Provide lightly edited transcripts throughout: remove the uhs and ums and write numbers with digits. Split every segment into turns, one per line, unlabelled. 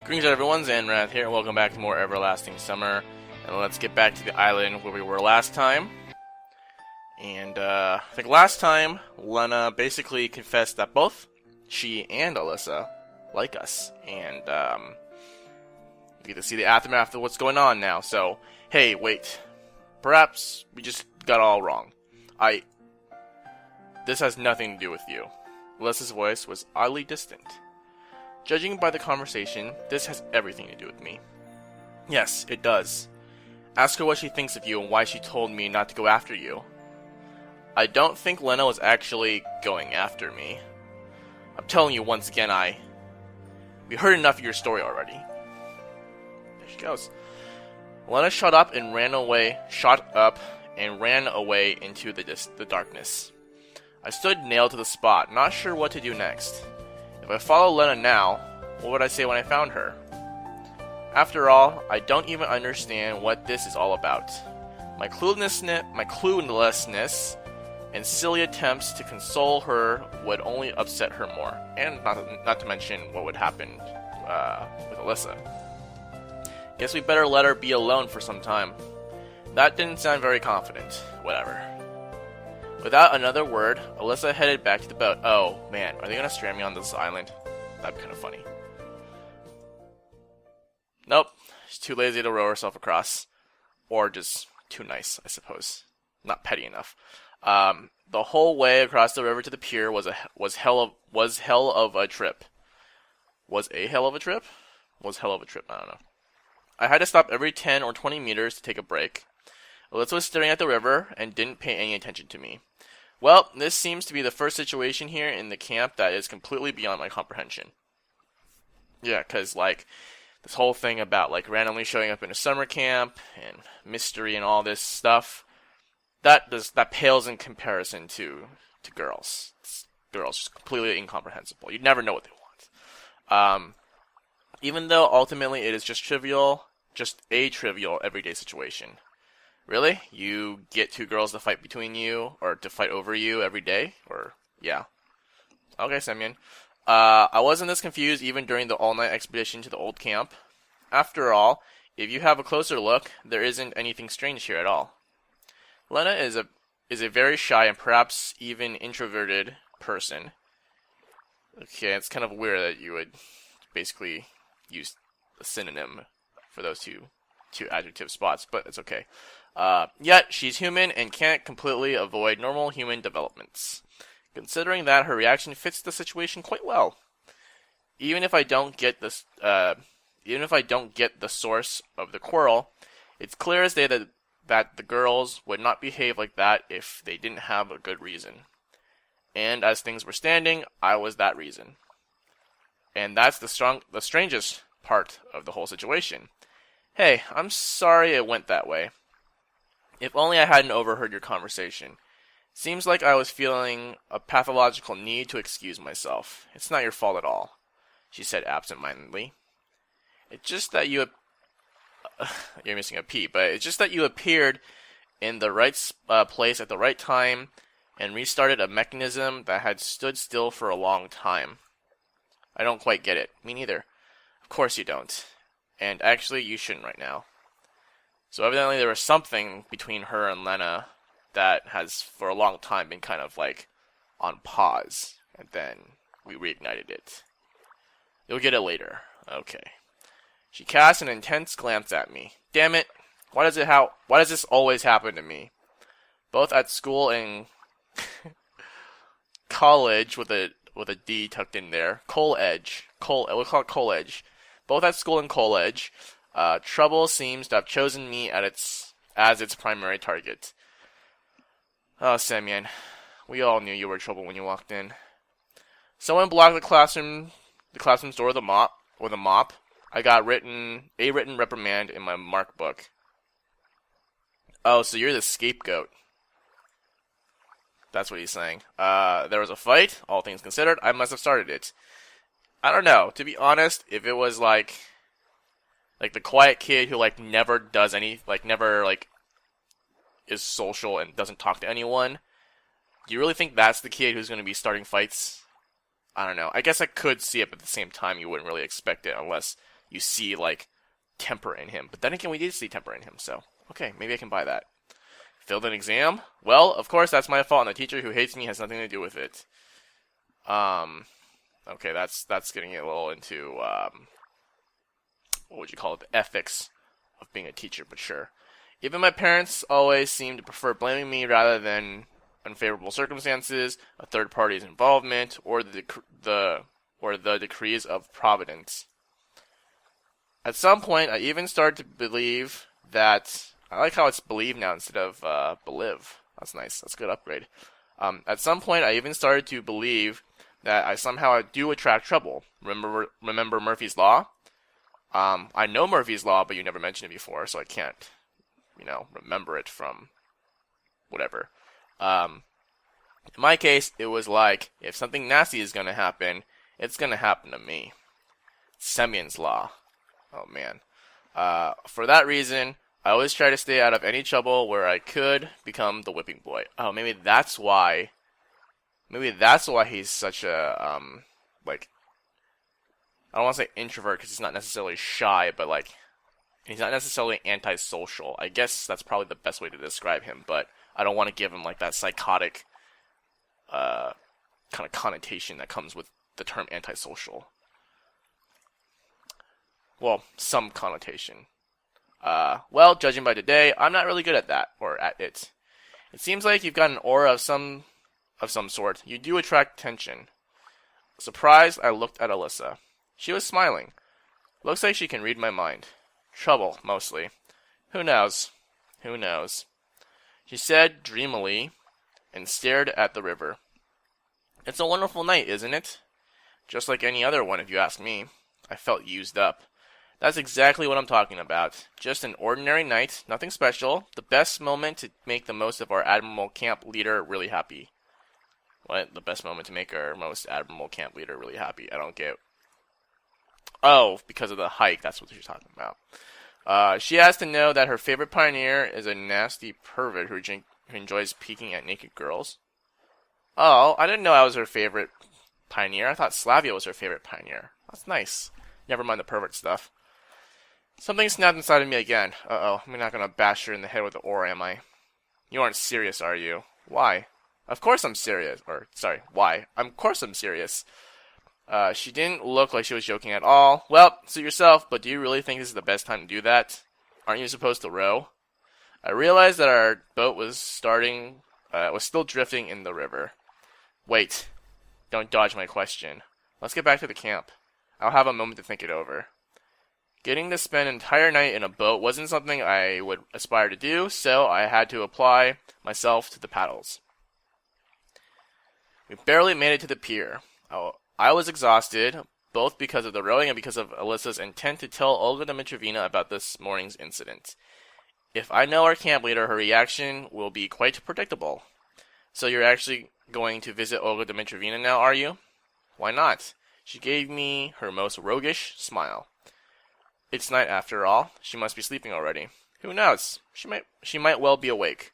Greetings everyone, Zannrath here, and welcome back to more Everlasting Summer. And let's get back to the island where we were last time. And I think last time, Lena basically confessed that both she and Alyssa like us. And you get to see the aftermath of what's going on now. So, hey, wait. Perhaps we just got all wrong. This has nothing to do with you. Alyssa's voice was oddly distant. Judging by the conversation, this has everything to do with me. Yes, it does. Ask her what she thinks of you and why she told me not to go after you. I don't think Lena was actually going after me. I'm telling you once again, we heard enough of your story already. There she goes. Lena shot up and ran away into the darkness. I stood nailed to the spot, not sure what to do next. If I follow Lena now, what would I say when I found her? After all, I don't even understand what this is all about. My cluelessness and silly attempts to console her would only upset her more, and not to mention what would happen with Alyssa. Guess we better let her be alone for some time. That didn't sound very confident. Whatever. Without another word, Alyssa headed back to the boat. Oh, man, are they gonna strand me on this island? That'd be kind of funny. Nope, she's too lazy to row herself across. Or just too nice, I suppose. Not petty enough. The whole way across the river to the pier was hell of a trip. Was a hell of a trip? Was hell of a trip, I don't know. I had to stop every 10 or 20 meters to take a break. Alyssa was staring at the river and didn't pay any attention to me. Well, this seems to be the first situation here in the camp that is completely beyond my comprehension. Yeah, because, this whole thing about, randomly showing up in a summer camp and mystery and all this stuff, that pales in comparison to girls. Girls, just completely incomprehensible. You'd never know what they want. Even though ultimately it is just a trivial everyday situation. Really? You get two girls to fight between you, or to fight over you every day? Or, yeah. Okay, Semyon. I wasn't this confused even during the all-night expedition to the old camp. After all, if you have a closer look, there isn't anything strange here at all. Lena is a very shy and perhaps even introverted person. Okay, it's kind of weird that you would basically use a synonym for those two adjective spots, but it's okay. Yet, she's human and can't completely avoid normal human developments. Considering that, her reaction fits the situation quite well. Even if I don't get the source of the quarrel, it's clear as day that the girls would not behave like that if they didn't have a good reason. And as things were standing, I was that reason. And that's the strangest part of the whole situation. Hey, I'm sorry it went that way. If only I hadn't overheard your conversation. Seems like I was feeling a pathological need to excuse myself. It's not your fault at all, she said absent-mindedly. It's just that you're missing a P, but it's just that you appeared in the right place at the right time and restarted a mechanism that had stood still for a long time. I don't quite get it. Me neither. Of course you don't. And actually, you shouldn't right now. So evidently there was something between her and Lena that has for a long time been kind of on pause. And then we reignited it. You'll get it later. Okay. She cast an intense glance at me. Damn it. Why does this always happen to me? Both at school and college with a D tucked in there. We'll call it college. Both at school and college, trouble seems to have chosen me as its primary target. Oh, Semyon, we all knew you were trouble when you walked in. Someone blocked the classroom's door with a mop. I got a written reprimand in my mark book. Oh, so you're the scapegoat. That's what he's saying. There was a fight, all things considered. I must have started it. I don't know. To be honest, if it was the quiet kid who never does any never is social and doesn't talk to anyone, do you really think that's the kid who's going to be starting fights? I don't know. I guess I could see it, but at the same time, you wouldn't really expect it unless you see like temper in him. But then again, we did see temper in him, so okay, maybe I can buy that. Failed an exam? Well, of course that's my fault, and the teacher who hates me has nothing to do with it. Okay, that's getting a little into what would you call it? The ethics of being a teacher, but sure. Even my parents always seem to prefer blaming me rather than unfavorable circumstances, a third party's involvement, or the decrees of providence. At some point, I even started to believe that. I like how it's believe now instead of believe. That's nice. That's a good upgrade. At some point, I even started to believe that I somehow do attract trouble. Remember Murphy's Law? I know Murphy's Law, but you never mentioned it before, so I can't, remember it from whatever. In my case, it was like, if something nasty is going to happen, it's going to happen to me. Semyon's Law. Oh, man. For that reason, I always try to stay out of any trouble where I could become the whipping boy. Oh, maybe that's why he's such a, I don't want to say introvert because he's not necessarily shy, but he's not necessarily antisocial. I guess that's probably the best way to describe him, but I don't want to give him that psychotic kind of connotation that comes with the term antisocial. Well, some connotation. Well, judging by today, I'm not really good at that, or at it. It seems like you've got an aura of some sort. You do attract attention. Surprised, I looked at Alyssa. She was smiling. Looks like she can read my mind. Trouble, mostly. Who knows? Who knows? She said dreamily, and stared at the river. It's a wonderful night, isn't it? Just like any other one, if you ask me. I felt used up. That's exactly what I'm talking about. Just an ordinary night, nothing special. The best moment to make the most of our admirable camp leader really happy. What? The best moment to make our most admirable camp leader really happy? I don't get. Oh, because of the hike, that's what she's talking about. She has to know that her favorite pioneer is a nasty pervert who enjoys peeking at naked girls. Oh, I didn't know I was her favorite pioneer. I thought Slavia was her favorite pioneer. That's nice. Never mind the pervert stuff. Something snapped inside of me again. Uh-oh, I'm not gonna bash her in the head with the oar, am I? You aren't serious, are you? Why? Of course I'm serious. Why? Of course I'm serious. She didn't look like she was joking at all. Well, suit yourself, but do you really think this is the best time to do that? Aren't you supposed to row? I realized that our boat was still drifting in the river. Wait. Don't dodge my question. Let's get back to the camp. I'll have a moment to think it over. Getting to spend an entire night in a boat wasn't something I would aspire to do, so I had to apply myself to the paddles. We barely made it to the pier. I was exhausted, both because of the rowing and because of Alyssa's intent to tell Olga Dmitryevna about this morning's incident. If I know our camp leader, her reaction will be quite predictable. So you're actually going to visit Olga Dmitryevna now, are you? Why not? She gave me her most roguish smile. It's night after all. She must be sleeping already. Who knows? She might well be awake.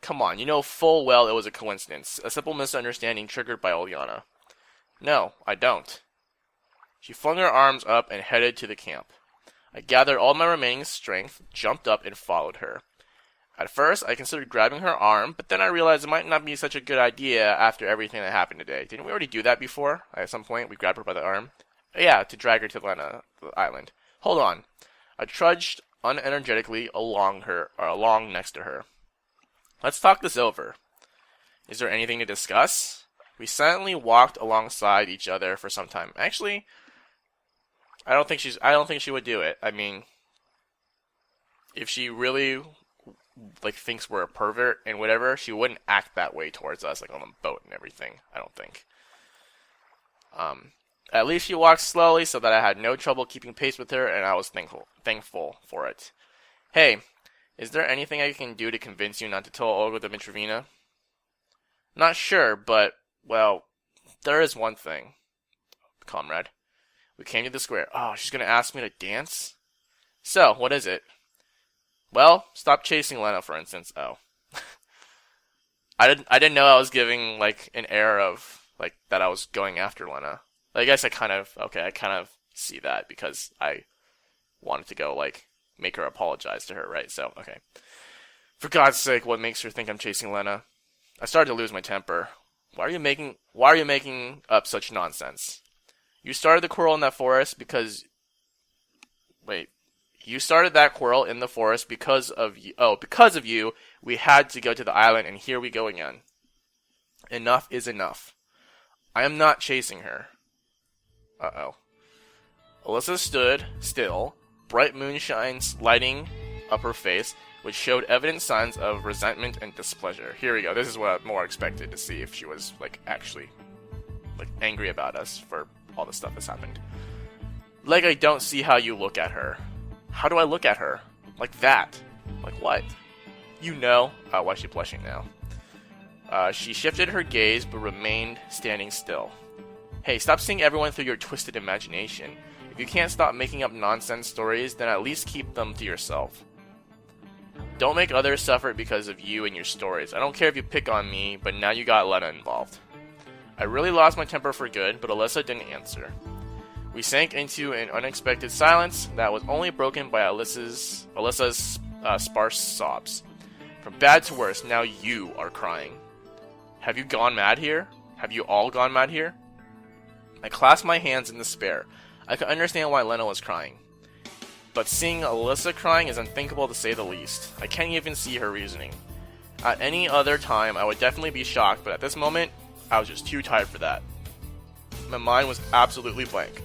Come on, you know full well it was a coincidence. A simple misunderstanding triggered by Olyana. No, I don't. She flung her arms up and headed to the camp. I gathered all my remaining strength, jumped up, and followed her. At first, I considered grabbing her arm, but then I realized it might not be such a good idea after everything that happened today. Didn't we already do that before? At some point, we grabbed her by the arm? Yeah, to drag her to the island. Hold on. I trudged unenergetically along next to her. Let's talk this over. Is there anything to discuss? We silently walked alongside each other for some time. Actually, I don't think she would do it. I mean, if she really thinks we're a pervert and whatever, she wouldn't act that way towards us, on the boat and everything. I don't think. At least she walked slowly so that I had no trouble keeping pace with her, and I was thankful for it. Hey, is there anything I can do to convince you not to tell Olga Dmitryevna? Not sure, but, well, there is one thing, comrade. We came to the square. Oh, she's going to ask me to dance? So, what is it? Well, stop chasing Lena, for instance. Oh. I didn't know I was giving, an air of, that I was going after Lena. I guess I kind of see that because I wanted to go, like, make her apologize to her, right? So, okay. For God's sake, what makes her think I'm chasing Lena? I started to lose my temper. Why are you making up such nonsense? You started the quarrel in that forest because... Wait. You started that quarrel in the forest because of you. Oh, because of you, we had to go to the island, and here we go again. Enough is enough. I am not chasing her. Uh-oh. Alyssa stood still, bright moonshines lighting up her face, which showed evident signs of resentment and displeasure. Here we go. This is what I more expected to see if she was, like, actually, like, angry about us for all the stuff that's happened. Like, I don't see how you look at her. How do I look at her? Like that. Like what? You know. Why is she blushing now? She shifted her gaze, but remained standing still. Hey, stop seeing everyone through your twisted imagination. If you can't stop making up nonsense stories, then at least keep them to yourself. Don't make others suffer because of you and your stories. I don't care if you pick on me, but now you got Lena involved. I really lost my temper for good, but Alyssa didn't answer. We sank into an unexpected silence that was only broken by Alyssa's sparse sobs. From bad to worse, now you are crying. Have you gone mad here? Have you all gone mad here? I clasped my hands in despair. I could understand why Lena was crying. But seeing Alyssa crying is unthinkable to say the least. I can't even see her reasoning. At any other time, I would definitely be shocked, but at this moment, I was just too tired for that. My mind was absolutely blank.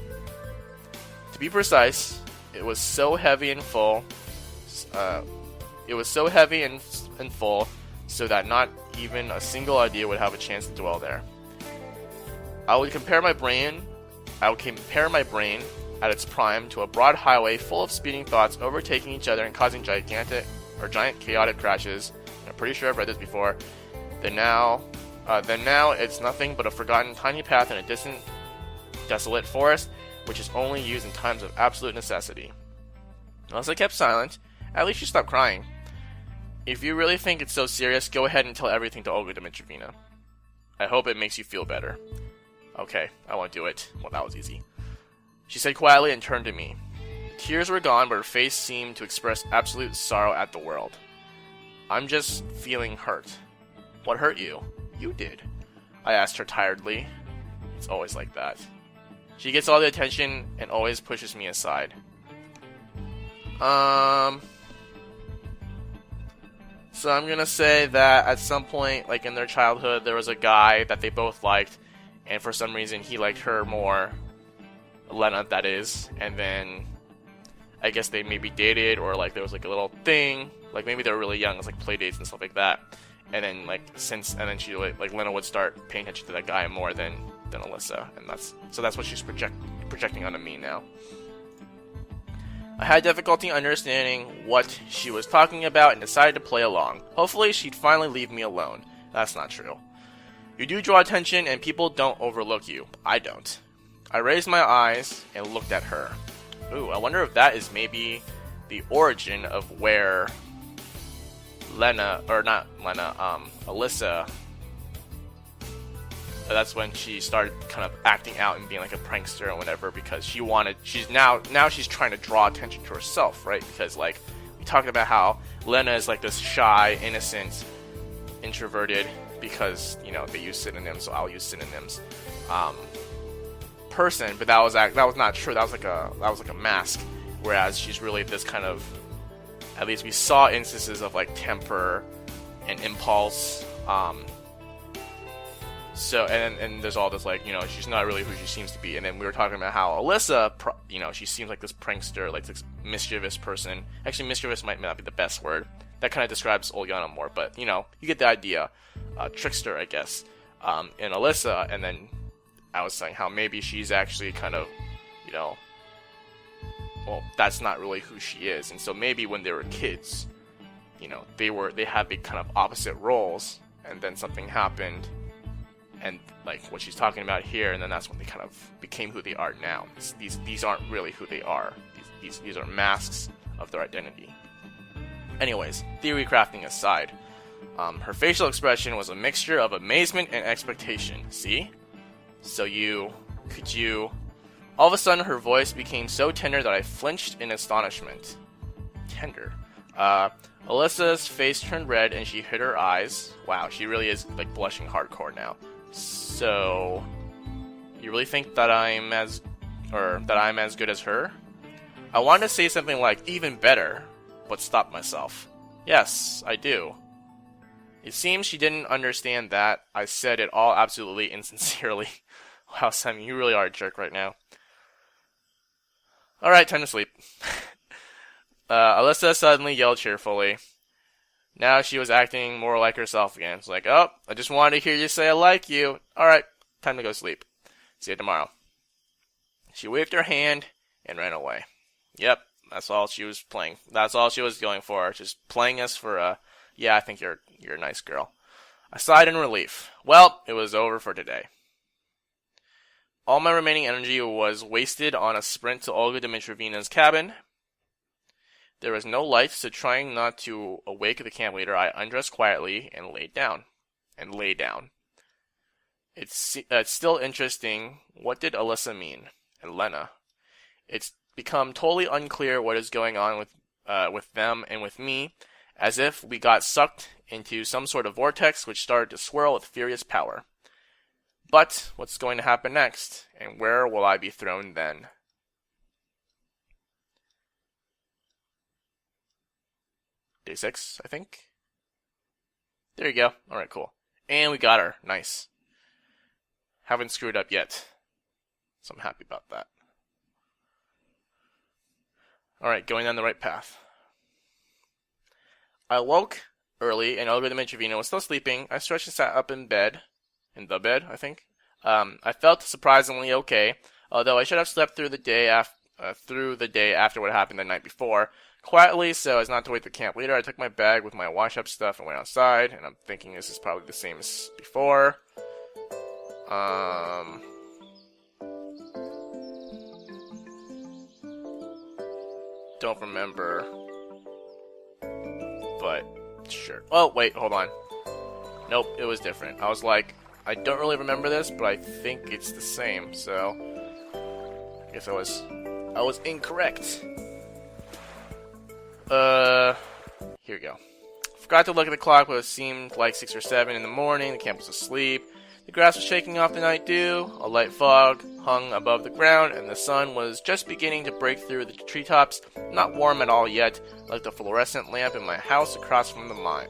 To be precise, it was so heavy and full. Full, so that not even a single idea would have a chance to dwell there. I would compare my brain at its prime to a broad highway full of speeding thoughts overtaking each other and causing giant chaotic crashes. I'm pretty sure I've read this before. Then now it's nothing but a forgotten tiny path in a distant, desolate forest, which is only used in times of absolute necessity. Unless I kept silent, at least you stopped crying. If you really think it's so serious, go ahead and tell everything to Olga Dmitryevna. I hope it makes you feel better. Okay, I won't do it. Well, that was easy. She said quietly and turned to me. The tears were gone, but her face seemed to express absolute sorrow at the world. I'm just feeling hurt. What hurt you? You did. I asked her tiredly. It's always like that. She gets all the attention and always pushes me aside. So I'm gonna say that at some point, like in their childhood, there was a guy that they both liked, and for some reason he liked her more. Lena, that is. And then I guess they maybe dated, or like there was like a little thing, like maybe they were really young, it was like play dates and stuff like that. And then then she like Lena would start paying attention to that guy more than Alyssa, and that's what she's projecting onto me now. I had difficulty understanding what she was talking about and decided to play along. Hopefully she'd finally leave me alone. That's not true. You do draw attention and people don't overlook you. I don't. I raised my eyes and looked at her. Ooh, I wonder if that is maybe the origin of where Alyssa, that's when she started kind of acting out and being like a prankster and whatever, because she's trying to draw attention to herself, right? Because like we talked about how Lena is like this shy, innocent, introverted, because they use synonyms, so I'll use synonyms. Person, but that was not true. That was like a mask. Whereas she's really this kind of, at least we saw instances of like temper and impulse. So and there's all this like she's not really who she seems to be. And then we were talking about how Alyssa, she seems like this prankster, like this mischievous person. Actually, mischievous might not be the best word. That kind of describes Olyana more, but you get the idea. Trickster, I guess. In Alyssa, and then I was saying how maybe she's actually kind of, well, that's not really who she is. And so maybe when they were kids, they had the kind of opposite roles, and then something happened, and like what she's talking about here, and then that's when they kind of became who they are now. These aren't really who they are. These are masks of their identity. Anyways, theory crafting aside, her facial expression was a mixture of amazement and expectation. See? So could you All of a sudden, her voice became so tender that I flinched in astonishment. Tender. Alyssa's face turned red and she hid her eyes. Wow, she really is like blushing hardcore now. So, you really think that I'm as good as her? I wanted to say something like even better, but stopped myself. Yes, I do. It seems she didn't understand that. I said it all absolutely insincerely. Wow, Semyon, you really are a jerk right now. Alright, time to sleep. Alyssa suddenly yelled cheerfully. Now she was acting more like herself again. It's like, oh, I just wanted to hear you say I like you. Alright, time to go sleep. See you tomorrow. She waved her hand and ran away. Yep, that's all she was playing. That's all she was going for. Just playing us for yeah, I think you're a nice girl. I sighed in relief. Well, it was over for today. All my remaining energy was wasted on a sprint to Olga Dmitryevna's cabin. There was no light, so trying not to awake the camp leader, I undressed quietly and lay down. It's still interesting. What did Alyssa mean? And Lena. It's become totally unclear what is going on with them and with me, as if we got sucked into some sort of vortex which started to swirl with furious power. But what's going to happen next, and where will I be thrown then? Day 6, I think. There you go. Alright, cool. And we got her. Nice. Haven't screwed up yet. So I'm happy about that. Alright, going down the right path. I awoke early and Olga Dmitrievna was still sleeping. I stretched and sat up in the bed, I think. I felt surprisingly okay, although I should have slept through the day after what happened the night before. Quietly, so as not to wake the camp leader, I took my bag with my wash-up stuff and went outside, and I'm thinking this is probably the same as before. Don't remember, but sure. Oh, wait, hold on. Nope, it was different. I was like, I don't really remember this, but I think it's the same, so I guess I was incorrect. Here we go. Forgot to look at the clock, but it seemed like 6 or 7 in the morning. The camp was asleep. The grass was shaking off the night dew. A light fog hung above the ground, and the sun was just beginning to break through the treetops. Not warm at all yet, like the fluorescent lamp in my house across from the mine.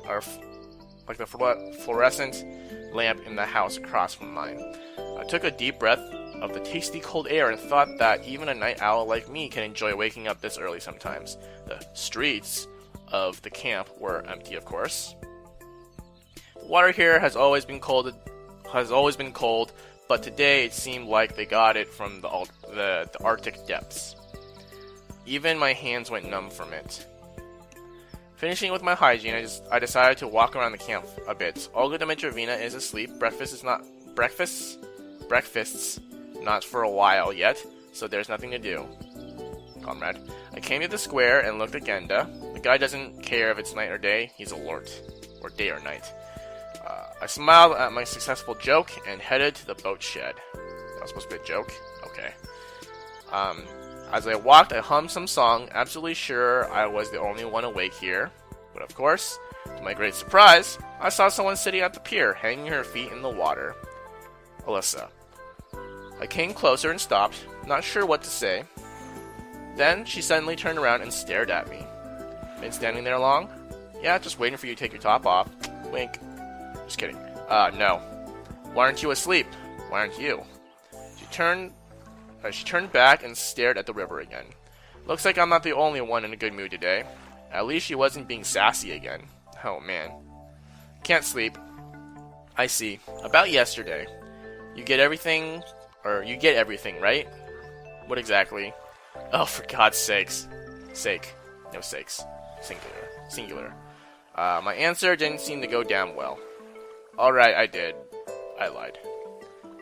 Like the fluorescent lamp in the house across from mine. I took a deep breath of the tasty cold air and thought that even a night owl like me can enjoy waking up this early sometimes. The streets of the camp were empty, of course. The water here has always been cold, but today it seemed like they got it from the Arctic depths. Even my hands went numb from it. Finishing with my hygiene, I decided to walk around the camp a bit. Olga Dmitrievna is asleep. Breakfast's not for a while yet, so there's nothing to do. Comrade. I came to the square and looked at Genda. The guy doesn't care if it's night or day. He's alert. Or day or night. I smiled at my successful joke and headed to the boat shed. That was supposed to be a joke? Okay. As I walked, I hummed some song, absolutely sure I was the only one awake here. But of course, to my great surprise, I saw someone sitting at the pier, hanging her feet in the water. Alyssa. I came closer and stopped, not sure what to say. Then she suddenly turned around and stared at me. Been standing there long? Yeah, just waiting for you to take your top off. Wink. Just kidding. No. Why aren't you asleep? Why aren't you? She turned back and stared at the river again. Looks like I'm not the only one in a good mood today. At least she wasn't being sassy again. Oh man. Can't sleep. I see. About yesterday. You get everything, right? What exactly? Oh, for God's sakes. Sake. No sakes. Singular. My answer didn't seem to go down well. Alright, I did. I lied.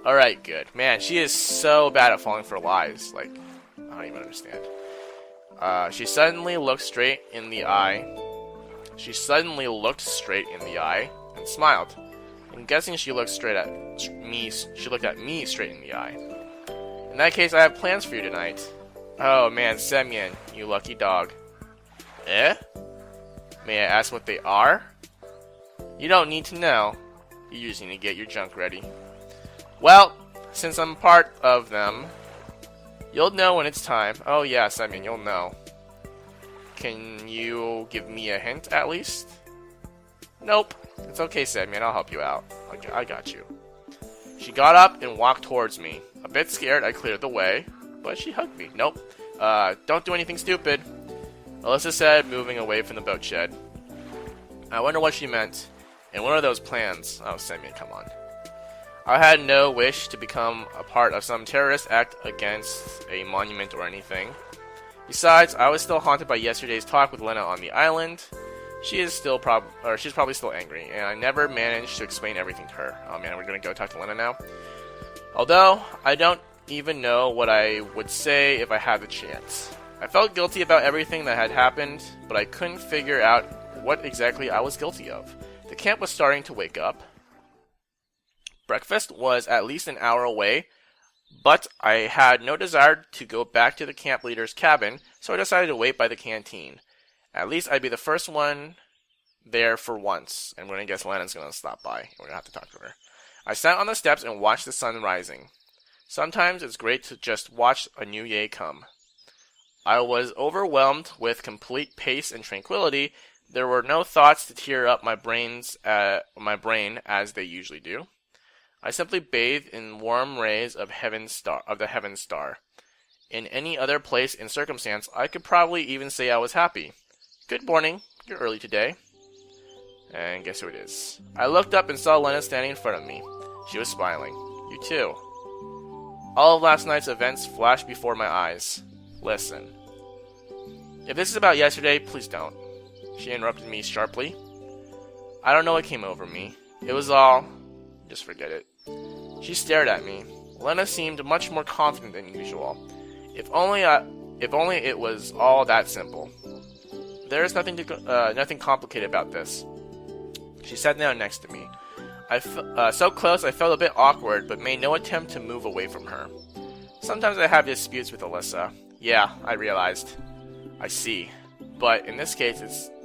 Alright, good. Man, she is so bad at falling for lies. Like, I don't even understand. She suddenly looked straight in the eye. And smiled. I'm guessing she looked at me straight in the eye. In that case, I have plans for you tonight. Oh man, Semyon, you lucky dog. Eh? May I ask what they are? You don't need to know. You just need to get your junk ready. Well, since I'm part of them, you'll know when it's time. Oh yeah, Semyon, you'll know. Can you give me a hint, at least? Nope. It's okay, Semyon, I'll help you out. I got you. She got up and walked towards me. A bit scared, I cleared the way, but she hugged me. Nope. Don't do anything stupid, Alyssa said, moving away from the boat shed. I wonder what she meant. And what are those plans? Oh, Semyon, come on. I had no wish to become a part of some terrorist act against a monument or anything. Besides, I was still haunted by yesterday's talk with Lena on the island. She's probably still angry, and I never managed to explain everything to her. Oh man, we're gonna go talk to Lena now. Although, I don't even know what I would say if I had the chance. I felt guilty about everything that had happened, but I couldn't figure out what exactly I was guilty of. The camp was starting to wake up. Breakfast was at least an hour away, but I had no desire to go back to the camp leader's cabin, so I decided to wait by the canteen. At least I'd be the first one there for once, and we're going to guess Lena's going to stop by. We're going to have to talk to her. I sat on the steps and watched the sun rising. Sometimes it's great to just watch a new day come. I was overwhelmed with complete peace and tranquility. There were no thoughts to tear up my brain as they usually do. I simply bathed in warm rays of the heaven star. In any other place and circumstance, I could probably even say I was happy. Good morning. You're early today. And guess who it is? I looked up and saw Lena standing in front of me. She was smiling. You too. All of last night's events flashed before my eyes. Listen. If this is about yesterday, please don't. She interrupted me sharply. I don't know what came over me. It was all... just forget it. She stared at me. Lena seemed much more confident than usual. If only it was all that simple. There is nothing complicated about this. She sat down next to me. So close I felt a bit awkward, but made no attempt to move away from her. Sometimes I have disputes with Alyssa. Yeah, I realized. I see. But in this case,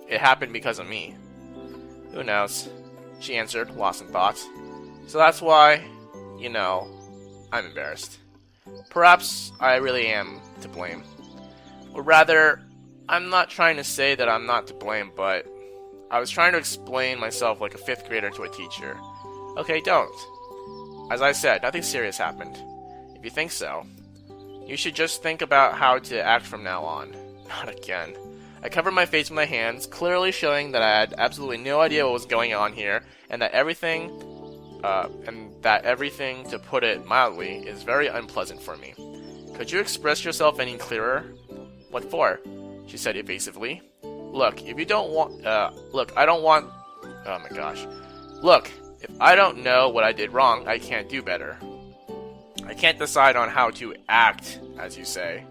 it happened because of me. Who knows? She answered, lost in thought. So that's why, I'm embarrassed. Perhaps I really am to blame. Or rather, I'm not trying to say that I'm not to blame, but I was trying to explain myself like a 5th grader to a teacher. Okay, don't. As I said, nothing serious happened. If you think so, you should just think about how to act from now on. Not again. I covered my face with my hands, clearly showing that I had absolutely no idea what was going on here, and that everything, to put it mildly, is very unpleasant for me. Could you express yourself any clearer? What for? She said evasively. Look, if you don't want, I don't want, oh my gosh. Look, if I don't know what I did wrong, I can't do better. I can't decide on how to act, as you say.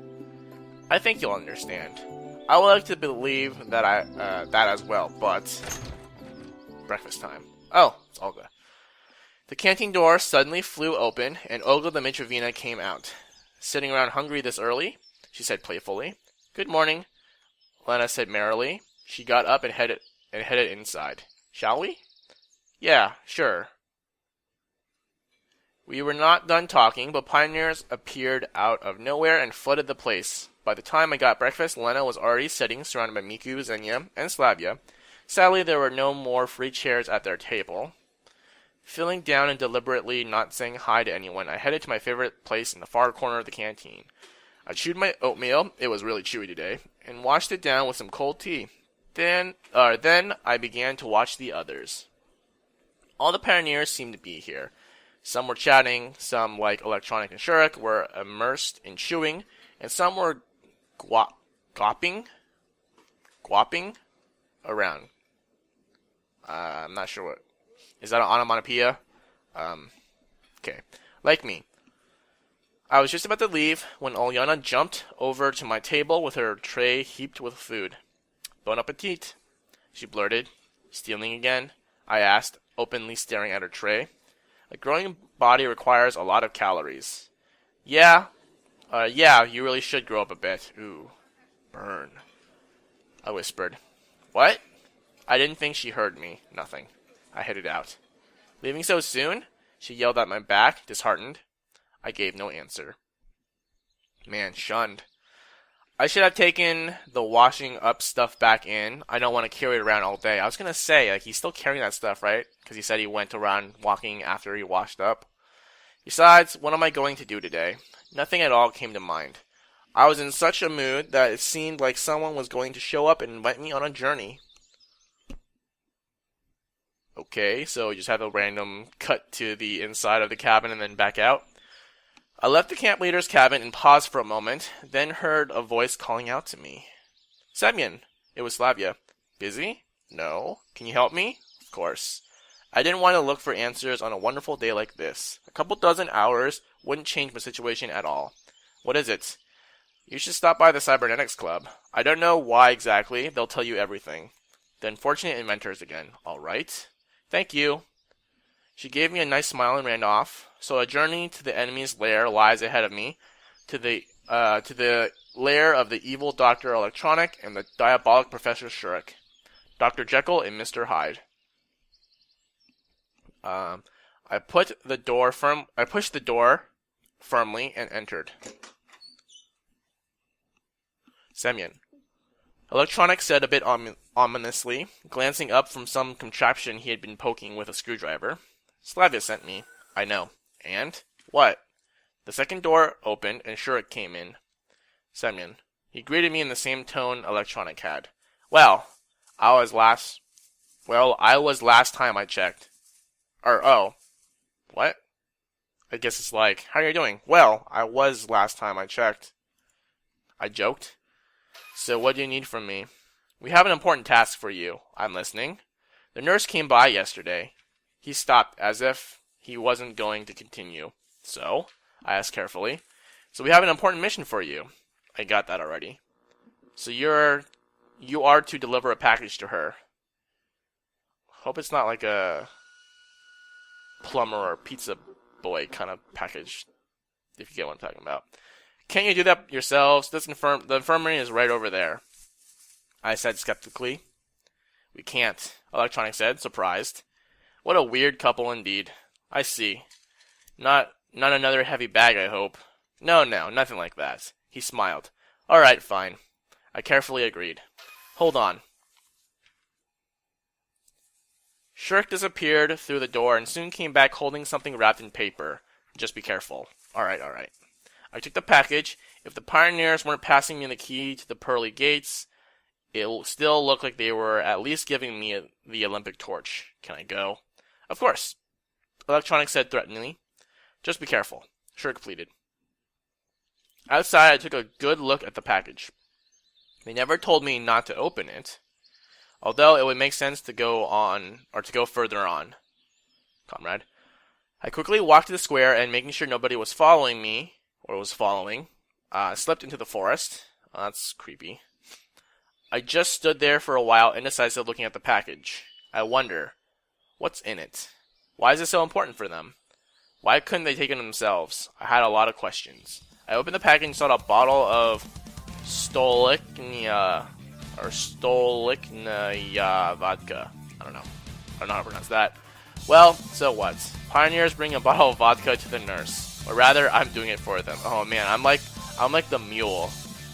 I think you'll understand. I would like to believe that that as well, but... Breakfast time. Oh, it's Olga. The canteen door suddenly flew open, and Olga the Mitrovina came out. Sitting around hungry this early? She said playfully. Good morning, Lena said merrily. She got up and headed inside. Shall we? Yeah, sure. We were not done talking, but pioneers appeared out of nowhere and flooded the place. By the time I got breakfast, Lena was already sitting, surrounded by Miku, Xenia, and Slavia. Sadly, there were no more free chairs at their table. Feeling down and deliberately not saying hi to anyone, I headed to my favorite place in the far corner of the canteen. I chewed my oatmeal, it was really chewy today, and washed it down with some cold tea. Then I began to watch the others. All the pioneers seemed to be here. Some were chatting, some, like Electronic and Shurik, were immersed in chewing, and some were guapping around. I'm not sure what. Is that an onomatopoeia? Okay. Like me. I was just about to leave when Olyana jumped over to my table with her tray heaped with food. Bon appetit, she blurted. Stealing again? I asked, openly staring at her tray. A growing body requires a lot of calories. Yeah, Yeah, you really should grow up a bit. Ooh, burn. I whispered. What? I didn't think she heard me. Nothing. I headed out. Leaving so soon? She yelled at my back, disheartened. I gave no answer. Man, shunned. I should have taken the washing up stuff back in. I don't want to carry it around all day. I was gonna say, like, he's still carrying that stuff, right? Because he said he went around walking after he washed up. Besides, what am I going to do today? Nothing at all came to mind. I was in such a mood that it seemed like someone was going to show up and invite me on a journey. Okay, so you just have a random cut to the inside of the cabin and then back out. I left the camp leader's cabin and paused for a moment, then heard a voice calling out to me. Semyon! It was Slavia. Busy? No. Can you help me? Of course. I didn't want to look for answers on a wonderful day like this. A couple dozen hours wouldn't change my situation at all. What is it? You should stop by the Cybernetics Club. I don't know why exactly. They'll tell you everything. The unfortunate inventors again. All right. Thank you. She gave me a nice smile and ran off. So a journey to the enemy's lair lies ahead of me, to the lair of the evil Dr. Electronic and the diabolic Professor Shurik. Dr. Jekyll and Mr. Hyde. I pushed the door firmly and entered. Semyon. Electronic said a bit ominously, glancing up from some contraption he had been poking with a screwdriver. Slavia sent me. I know. And? What? The second door opened and Shurik came in. Semyon. He greeted me in the same tone Electronic had. Well, I was last time I checked. What? I guess it's like, how are you doing? Well, I was last time I checked. I joked. So what do you need from me? We have an important task for you. I'm listening. The nurse came by yesterday. He stopped as if he wasn't going to continue. So? I asked carefully. So we have an important mission for you. I got that already. So you are to deliver a package to her. Hope it's not like a plumber or pizza boy kind of package, if you get what I'm talking about. Can't you do that yourselves? The infirmary is right over there. I said skeptically. We can't, Electronic said, surprised. What a weird couple indeed. I see. Not another heavy bag, I hope. No, nothing like that. He smiled. All right, fine. I carefully agreed. Hold on. Shurik disappeared through the door and soon came back holding something wrapped in paper. Just be careful. All right. I took the package. If the pioneers weren't passing me the key to the pearly gates, it will still look like they were at least giving me the Olympic torch. Can I go? Of course. Electronic said threateningly. Just be careful. Shurik pleaded. Outside, I took a good look at the package. They never told me not to open it, although it would make sense to go further on. Comrade. I quickly walked to the square and, making sure nobody was following me, slipped into the forest. That's creepy. I just stood there for a while, indecisive, looking at the package. I wonder, what's in it? Why is it so important for them? Why couldn't they take it themselves? I had a lot of questions. I opened the package and saw a bottle of Stolichnaya vodka. I don't know how to pronounce that. Well, so what? Pioneers bring a bottle of vodka to the nurse. Or rather, I'm doing it for them. Oh man, I'm like the mule,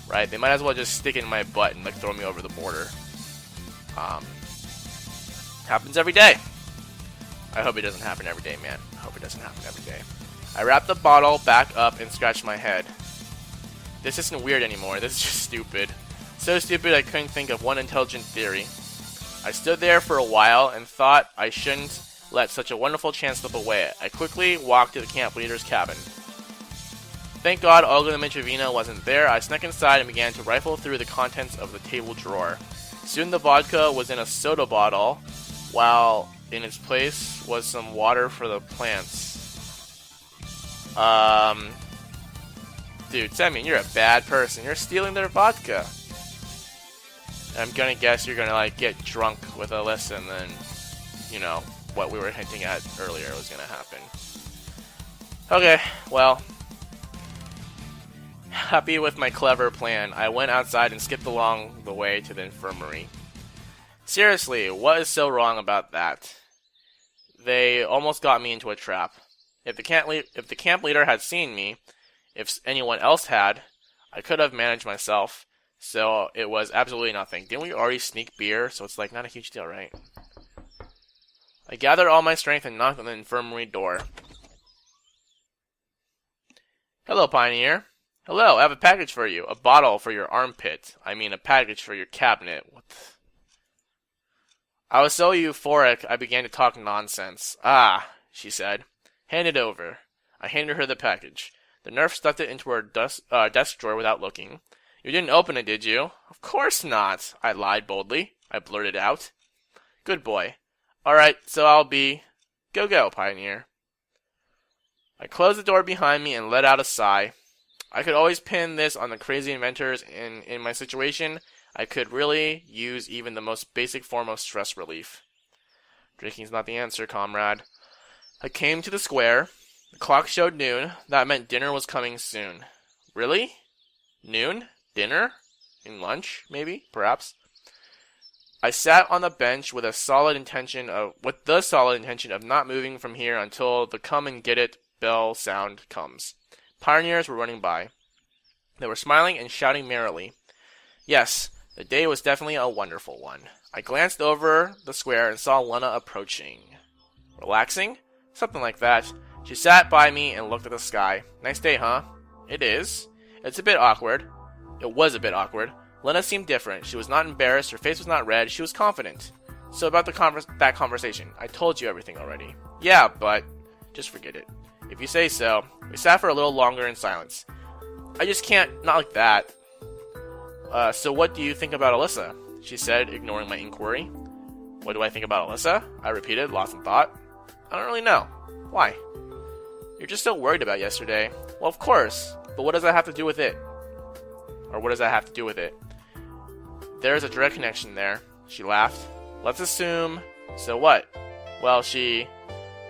right? They might as well just stick it in my butt and like throw me over the border. Happens every day. I hope it doesn't happen every day, man. I hope it doesn't happen every day. I wrapped the bottle back up and scratched my head. This isn't weird anymore. This is just stupid. So stupid I couldn't think of one intelligent theory. I stood there for a while and thought I shouldn't let such a wonderful chance slip away. I quickly walked to the camp leader's cabin. Thank God Olga Dmitryevna wasn't there. I snuck inside and began to rifle through the contents of the table drawer. Soon the vodka was in a soda bottle, while in its place was some water for the plants. Dude, Semyon, you're a bad person. You're stealing their vodka. I'm gonna guess you're gonna like get drunk with Alyssa and then, you know, what we were hinting at earlier was gonna happen. Okay, well. Happy with my clever plan, I went outside and skipped along the way to the infirmary. Seriously, what is so wrong about that? They almost got me into a trap. If the camp leader had seen me, if anyone else had, I could have managed myself. So it was absolutely nothing. Didn't we already sneak beer? So it's like not a huge deal, right? I gathered all my strength and knocked on the infirmary door. Hello, Pioneer. Hello, I have a package for you. A bottle for your armpit. I mean, a package for your cabinet. What the... I was so euphoric, I began to talk nonsense. Ah, she said. Hand it over. I handed her the package. The nurse stuffed it into her desk drawer without looking. You didn't open it, did you? Of course not, I lied boldly. I blurted out. Good boy. Alright, so I'll be... Go, Pioneer. I closed the door behind me and let out a sigh. I could always pin this on the crazy inventors, and in my situation, I could really use even the most basic form of stress relief. Drinking's not the answer, comrade. I came to the square. The clock showed noon. That meant dinner was coming soon. Really? Noon? Dinner? In lunch, maybe? Perhaps? I sat on the bench with the solid intention of not moving from here until the come and get it bell sound comes. Pioneers were running by. They were smiling and shouting merrily. Yes, the day was definitely a wonderful one. I glanced over the square and saw Lena approaching. Relaxing? Something like that. She sat by me and looked at the sky. Nice day, huh? It is. It's a bit awkward. It was a bit awkward. Lena seemed different. She was not embarrassed. Her face was not red. She was confident. So about that conversation, I told you everything already. Yeah, but... Just forget it. If you say so. We sat for a little longer in silence. I just can't... Not like that. So what do you think about Alyssa? She said, ignoring my inquiry. What do I think about Alyssa? I repeated, lost in thought. I don't really know. Why? You're just so worried about yesterday. Well, of course. But what does that have to do with it? Or what does that have to do with it? There's a direct connection there. She laughed. Let's assume... So what? Well, she...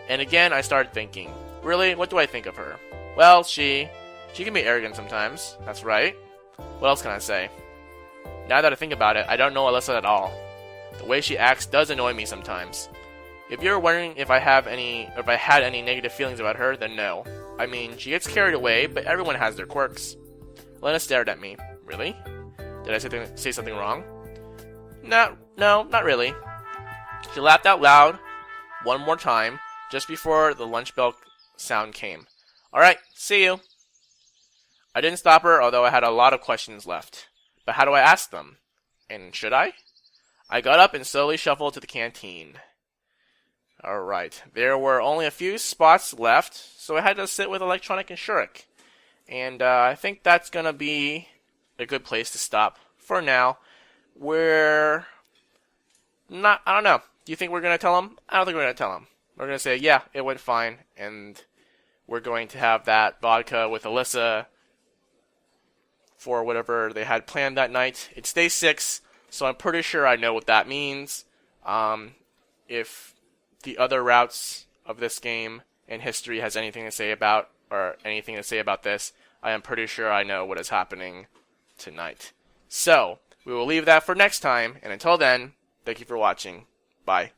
And again, I started thinking. Really? What do I think of her? Well, she can be arrogant sometimes. That's right. What else can I say? Now that I think about it, I don't know Alyssa at all. The way she acts does annoy me sometimes. If you're wondering if I had any negative feelings about her, then no. I mean, she gets carried away, but everyone has their quirks. Lena stared at me. Really? Did I say something wrong? No, not really. She laughed out loud one more time, just before the lunch bell sound came. Alright, see you. I didn't stop her, although I had a lot of questions left. But how do I ask them? And should I? I got up and slowly shuffled to the canteen. Alright, there were only a few spots left, so I had to sit with Electronic and Shurik. And I think that's gonna be a good place to stop for now. I don't know. Do you think we're gonna tell them? I don't think we're gonna tell them. We're gonna say, yeah, it went fine, and we're going to have that vodka with Alyssa for whatever they had planned that night. It's day 6, so I'm pretty sure I know what that means. If the other routes of this game and history has anything to say about this, I am pretty sure I know what is happening tonight. So, we will leave that for next time, and until then, thank you for watching. Bye.